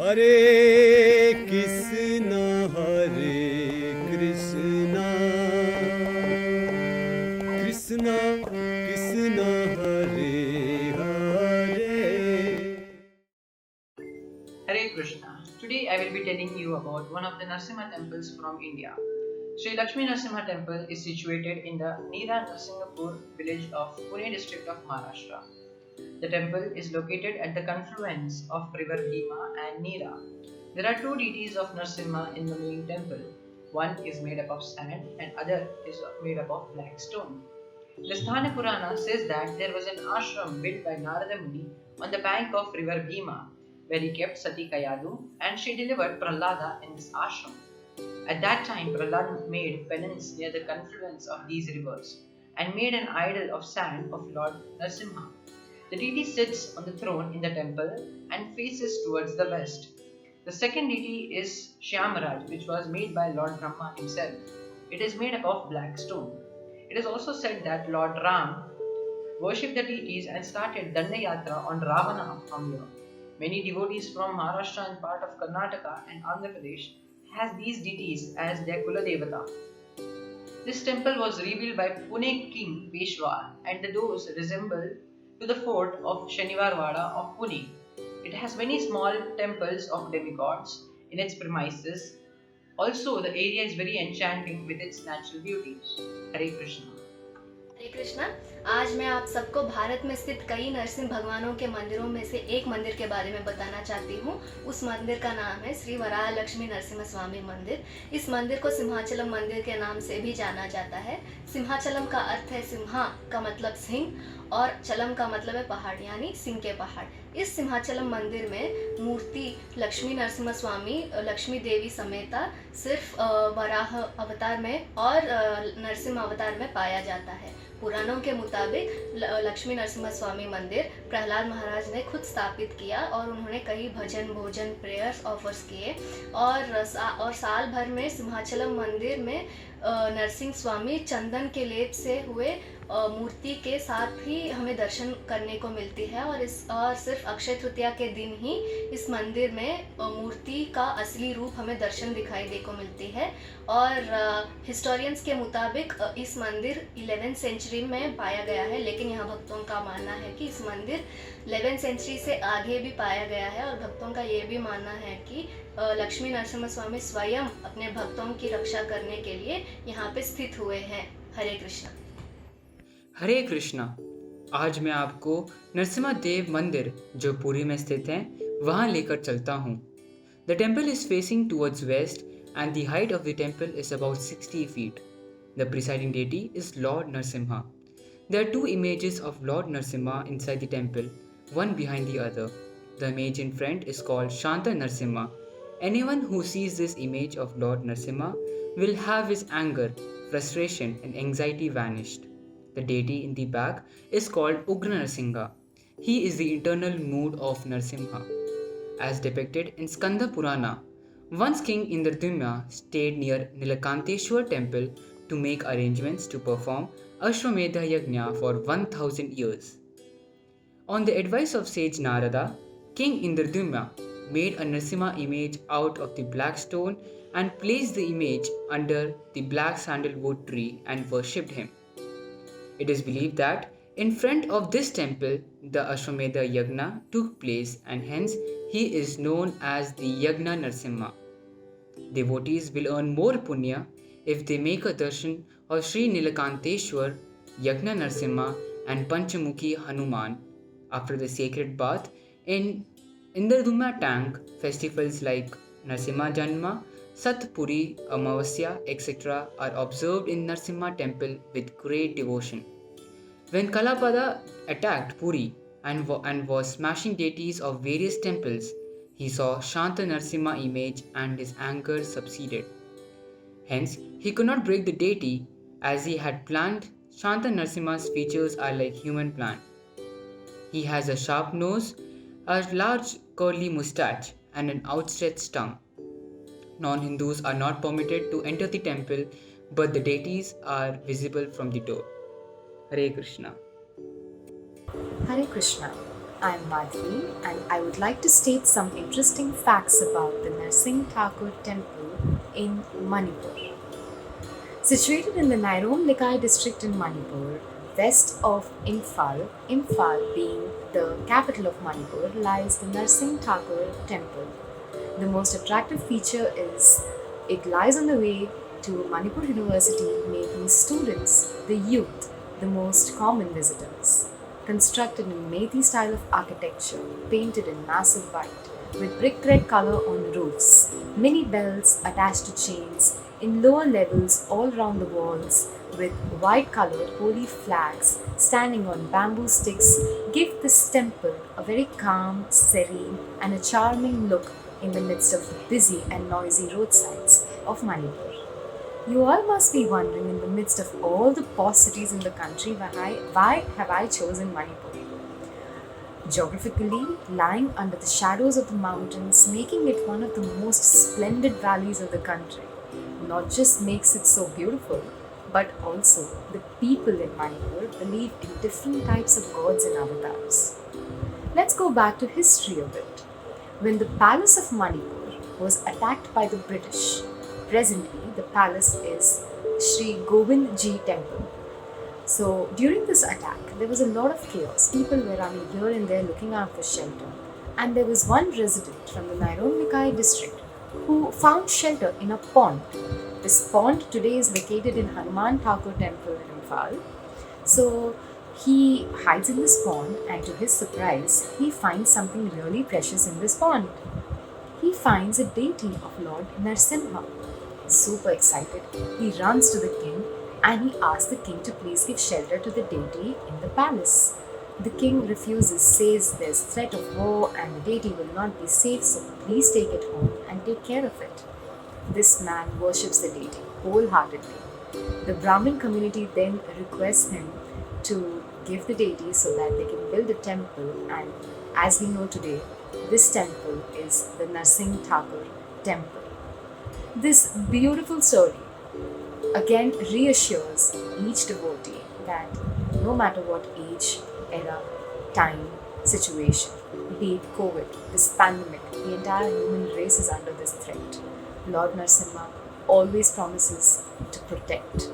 Hare Krishna Hare Krishna Krishna Krishna Hare Hare. Hare Krishna. Today I will be telling you about one of the Narasimha temples from India. Sri Lakshmi Narasimha Temple is situated in the Neera Narsinghpur village of Pune district of Maharashtra. The temple is located at the confluence of river Bhima and Neera. There are two deities of Narasimha in the main temple. One is made up of sand and other is made up of black stone. The Sthana Purana says that there was an ashram built by Narada Muni on the bank of river Bhima, where he kept Sati Kayadu and she delivered Prahlada in this ashram. At that time, Prahlad made penance near the confluence of these rivers and made an idol of sand of Lord Narasimha. The deity sits on the throne in the temple and faces towards the west. The second deity is Shyamraj, which was made by Lord Brahma himself. It is made up of black stone. It is also said that Lord Ram worshipped the deities and started Danda Yatra on Ravana from here. Many devotees from Maharashtra and part of Karnataka and Andhra Pradesh has these deities as their Kula Devata. This temple was rebuilt by Pune King Peshwa and the doors resemble to the fort of Shaniwarwada of Pune. It has many small temples of demigods in its premises. Also, the area is very enchanting with its natural beauties. Hare Krishna. हरे कृष्णा. आज मैं आप सबको भारत में स्थित कई नरसिंह भगवानों के मंदिरों में से एक मंदिर के बारे में बताना चाहती हूँ. उस मंदिर का नाम है श्री वराह लक्ष्मी नरसिम्हा स्वामी मंदिर. इस मंदिर को सिंहाचलम मंदिर के नाम से भी जाना जाता है. सिंहाचलम का अर्थ है सिम्हा का मतलब सिंह और चलम का मतलब है पहाड़, यानी सिंह के पहाड़. इस सिंहाचलम मंदिर में मूर्ति लक्ष्मी नरसिम्हा स्वामी लक्ष्मी देवी समेता सिर्फ वराह अवतार में और नरसिम्हा अवतार में पाया जाता है. पुराणों के मुताबिक लक्ष्मी नरसिम्हा स्वामी मंदिर प्रहलाद महाराज ने खुद स्थापित किया और उन्होंने कई भजन भोजन प्रेयर्स ऑफर्स किए और साल भर में सिंहाचलम मंदिर में नरसिंह स्वामी चंदन के लेप से हुए मूर्ति के साथ ही हमें दर्शन करने को मिलती है. और सिर्फ अक्षय तृतीया के दिन ही इस मंदिर में मूर्ति का असली रूप हमें दर्शन दिखाई दे को मिलती है. और हिस्टोरियंस के मुताबिक इस मंदिर 11th सेंचुरी में पाया गया है, लेकिन यहाँ भक्तों का मानना है कि इस मंदिर 11th सेंचुरी से आगे भी पाया गया है. और भक्तों का ये भी मानना है कि लक्ष्मी नरसिम्हा स्वामी स्वयं अपने भक्तों की रक्षा करने के लिए यहाँ पे स्थित हुए हैं. हरे कृष्णा. हरे कृष्णा. आज मैं आपको नरसिम्हा देव मंदिर जो पुरी में स्थित है वहाँ लेकर चलता हूँ. The temple is facing towards waste and the height of the temple is about 60 feet. The presiding deity is Lord Narasimha. There are two images of Lord Narasimha inside the temple, one behind the other. The image in front is called Shanta Narasimha. Anyone who sees this image of Lord Narasimha will have his anger, frustration and anxiety vanished. The deity in the back is called Ugra Narasimha. He is the internal mood of Narasimha. As depicted in Skanda Purana, once King Indradyumna stayed near Nilakanteshwar temple to make arrangements to perform Ashwamedha Yajna for 1000 years. On the advice of sage Narada, King Indradyumna made a Narasimha image out of the black stone and placed the image under the black sandalwood tree and worshipped him. It is believed that in front of this temple, the Ashwamedha Yajna took place and hence he is known as the Yajna Narasimha. Devotees will earn more punya if they make a darshan of Sri Nilakanteshwar, Yajna Narasimha and Panchamukhi Hanuman after the sacred bath in Indradyumna tank. Festivals like Narasimha Janma, Satpuri, Amavasya, etc. are observed in Narasimha temple with great devotion. When Kalapada attacked Puri and was smashing deities of various temples, he saw Shanta Narasimha image and his anger subsided. Hence, he could not break the deity as he had planned. Shanta Narasimha's features are like human plant. He has a sharp nose, a large curly moustache and an outstretched tongue. Non-Hindus are not permitted to enter the temple, but the deities are visible from the door. Hare Krishna. Hare Krishna. I'm Madhvi and I would like to state some interesting facts about the Narsingh Thakur temple in Manipur. Situated in the Nairom Likai district in Manipur, west of Imphal, Imphal being the capital of Manipur, lies the Narsingh Thakur temple. The most attractive feature is it lies on the way to Manipur University, making students, the youth, the most common visitors. Constructed in Methi style of architecture, painted in massive white, with brick red color on the roofs, many bells attached to chains in lower levels all round the walls, with white colored holy flags standing on bamboo sticks, give this temple a very calm, serene, and a charming look in the midst of the busy and noisy roadsides of Manipur. You all must be wondering, in the midst of all the posh cities in the country, why have I chosen Manipur? Geographically, lying under the shadows of the mountains, making it one of the most splendid valleys of the country, not just makes it so beautiful, but also the people in Manipur believe in different types of gods and avatars. Let's go back to history a bit. When the palace of Manipur was attacked by the British, presently the palace is Sri Govind Ji Temple. So during this attack, there was a lot of chaos. People were running here and there looking out for shelter. And there was one resident from the Nairom Nikai district who found shelter in a pond. This pond today is located in Hanuman Thakur Temple in Imphal. So he hides in this pond, and to his surprise, he finds something really precious in this pond. He finds a deity of Lord Narsimha. Super excited, he runs to the king and he asks the king to please give shelter to the deity in the palace. The king refuses, says there's threat of war and the deity will not be safe, so please take it home and take care of it. This man worships the deity wholeheartedly. The Brahmin community then requests him to give the deity so that they can build a temple, and as we know today, this temple is the Narsingh Thakur temple. This beautiful story again reassures each devotee that no matter what age, era, time, situation, be it COVID, this pandemic, the entire human race is under this threat. Lord Narsimha always promises to protect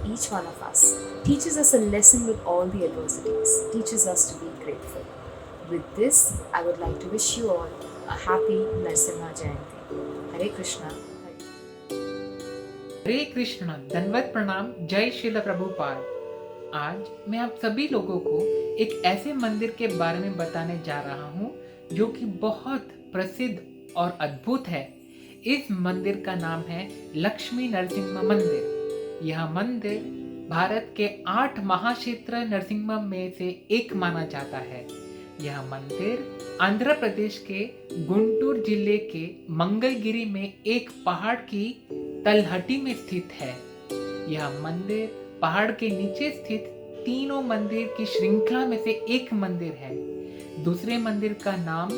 each one of us, teaches us a lesson with all the adversities, teaches us to be grateful. With this, I would like to wish you all a happy Narsimha Jayanti. Hare Krishna. हरे कृष्ण, धन्यवाद, प्रणाम, जय श्रील प्रभुपाद। आज मैं आप सभी लोगों को एक ऐसे मंदिर के बारे में बताने जा रहा हूँ जो कि बहुत प्रसिद्ध और अद्भुत है। इस मंदिर का नाम है लक्ष्मी नरसिम्हा मंदिर। यह मंदिर भारत के 8 महाक्षेत्र नरसिम्हा में से एक माना जाता है। यह मंदिर आंध्र प्रदेश के गुंटूर जिले के मंगलगिरी में एक पहाड़ की तलहटी में स्थित है। यह मंदिर पहाड़ के नीचे स्थित तीनों मंदिर की श्रृंखला में से एक मंदिर है। दूसरे मंदिर का नाम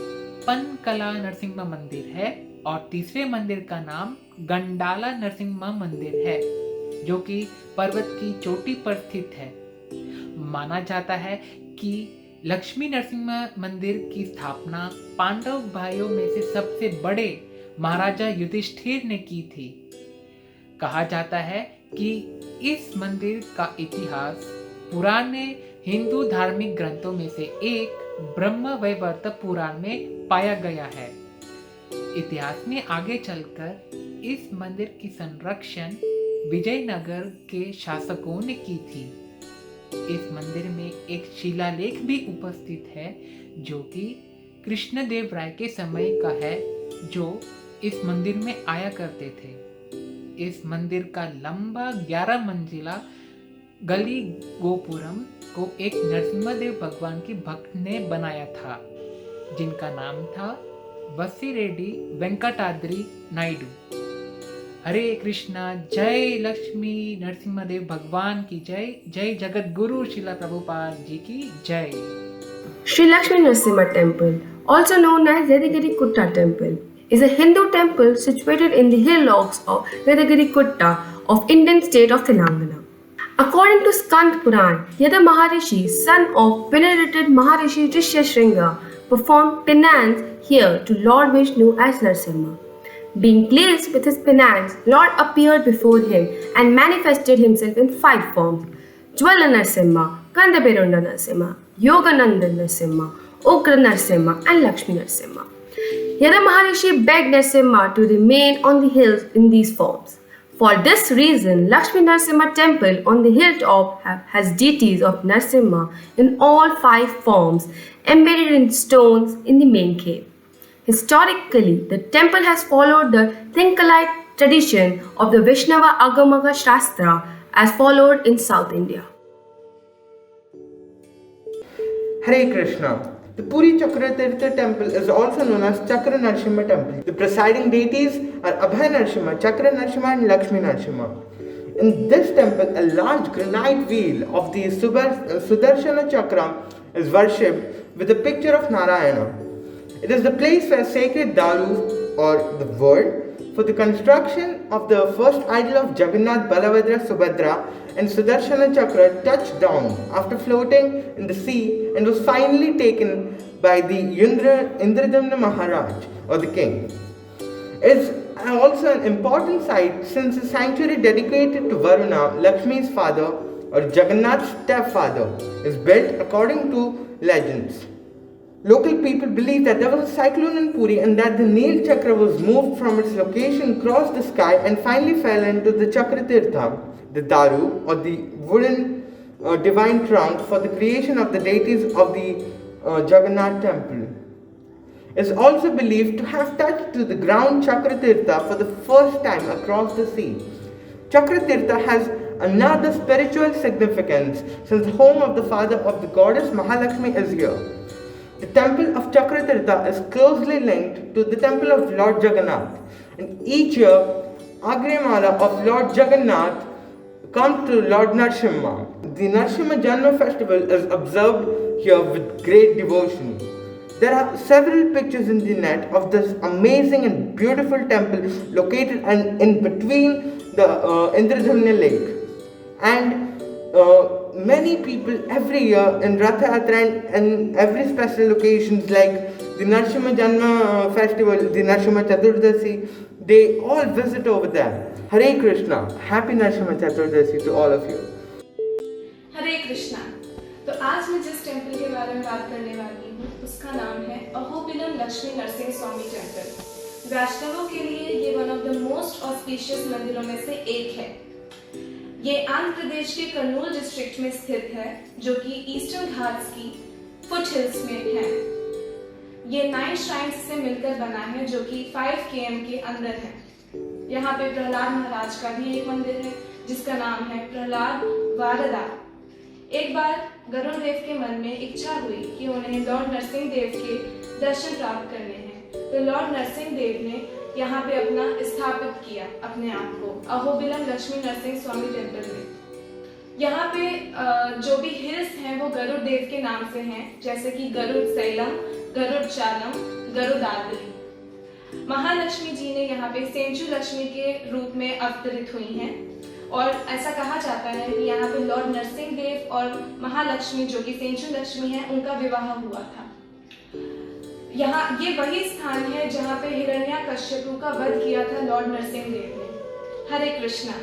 पनकला नरसिम्हा मंदिर है और तीसरे मंदिर का नाम गंडाला नरसिम्हा मंदिर है, जो कि पर्वत की चोटी पर स्थित है। माना जाता है कि लक्ष्मी नरसिम्हा मंदिर की स्थापना पांडव भाइयों में से सबसे बड़े महाराजा युधिष्ठिर ने की थी। कहा जाता है कि इस मंदिर का इतिहास पुराने हिंदू धार्मिक ग्रंथों में से एक ब्रह्मवैवर्त पुराण में पाया गया है। इतिहास में आगे चलकर इस मंदिर की संरक्षण विजयनगर के शासकों ने की थी। इस मंदिर में एक शिलालेख भी उपस्थित है जो कि कृष्णदेव राय के समय का है, जो इस मंदिर में आया करते थे। इस मंदिर का लंबा 11 मंजिला गली गोपुरम को एक नरसिम्हादेव भगवान की भक्त ने बनाया था, जिनका नाम था वसिरेड्डी वेंकटाद्रि नायडू। हरे कृष्णा, जय लक्ष्मी नरसिम्हादेव भगवान की जय, जय जगत गुरु श्रीला प्रभुपाद जी की जय। Sri Lakshmi Narasimha Temple, also known as Yadagiri Kutta Temple, is a Hindu temple situated in the hillocks of Yadagiri Kutta of Indian state of Telangana. According to Skand Puran, Yada Maharishi, son of venerated Maharishi Rishyashringa, performed penance here to Lord Vishnu as Narsimha. Being pleased with his penance, Lord appeared before him and manifested himself in 5 forms: Jwala Narsimha, Gandhabirunda Narsimha, Yogananda Narsimha, Ugra Narsimha, and Lakshmi Narsimha. Yada Maharishi begged Narsimha to remain on the hills in these forms. For this reason, Lakshmi Narsimha temple on the hilltop has deities of Narsimha in all 5 forms embedded in stones in the main cave. Historically, the temple has followed the Thinkalite tradition of the Vaishnava Agamaga Shastra as followed in South India. Hare Krishna. The Puri Chakratirtha temple is also known as Chakra Narsimha temple. The presiding deities are Abhay Narsimha, Chakra Narsimha and Lakshmi Narsimha. In this temple, a large granite wheel of the Sudarshana Chakra is worshipped with a picture of Narayana. It is the place where sacred Daru or the word for the construction of the first idol of Jagannath, Balabhadra, Subhadra and Sudarshana Chakra touched down after floating in the sea and was finally taken by the Indradumna Maharaj or the king. It is also an important site since the sanctuary dedicated to Varuna, Lakshmi's father or Jagannath's stepfather, is built according to legends. Local people believe that there was a cyclone in Puri and that the Neel Chakra was moved from its location, crossed the sky and finally fell into the Chakratirtha, the Daru or the wooden divine trunk for the creation of the deities of the Jagannath temple. It is also believed to have touched to the ground Chakratirtha for the first time across the sea. Chakratirtha has another spiritual significance since the home of the father of the goddess Mahalakshmi is here. The temple of Chakratirtha is closely linked to the temple of Lord Jagannath, and each year Agrimala of Lord Jagannath comes to Lord Narsimha. The Narsimha Janma festival is observed here with great devotion. There are several pictures in the net of this amazing and beautiful temple located in between the Indradumna lake, and many people every year in Ratha Yatra and every special occasions like the Narsimha Janma festival, the Narsimha Chaturdasi, they all visit over there. Hare Krishna. Happy Narsimha Chaturdasi to all of you. हरे कृष्णा। तो आज मैं जिस temple के बारे में बात करने वाली हूँ उसका नाम है अहोबिलम लक्ष्मी नरसिंह स्वामी टेम्पल। वैष्णवों के लिए ये one of the most auspicious मंदिरों में से एक है। ये आंध्र प्रदेश के कर्नूल डिस्ट्रिक्ट में स्थित है, जो कि ईस्टर्न घाट्स की फुट हिल्स में है। ये 9 श्राइन्स से मिलकर बना है, जो कि 5 km के अंदर है। यहाँ पे प्रहलाद महाराज का भी एक मंदिर है, जिसका नाम है प्रहलाद वारदा। एक बार गरुड़ देव के मन में इच्छा हुई कि उन्हें लॉर्ड नरसिंह देव के दर्शन प्राप्त करने हैं, तो लॉर्ड नरसिंह देव ने यहाँ पे अपना स्थापित किया अपने आप को अहोबिलम लक्ष्मी नरसिंह स्वामी टेम्पल में। यहाँ पे जो भी हिल्स हैं वो गरुड़ देव के नाम से हैं, जैसे कि गरुड़ सैलम, गरुड़ चालम, गरुड़ाद्रि। महालक्ष्मी जी ने यहाँ पे सेंचु लक्ष्मी के रूप में अवतरित हुई हैं, और ऐसा कहा जाता है कि यहाँ पे लॉर्ड नरसिंह देव और महालक्ष्मी जो कि सेंचु लक्ष्मी है उनका विवाह हुआ था। यहाँ ये वही स्थान है जहाँ पे हिरण्याकश्यपु का वध किया था लॉर्ड नरसिंह देव ने। हरे कृष्णा।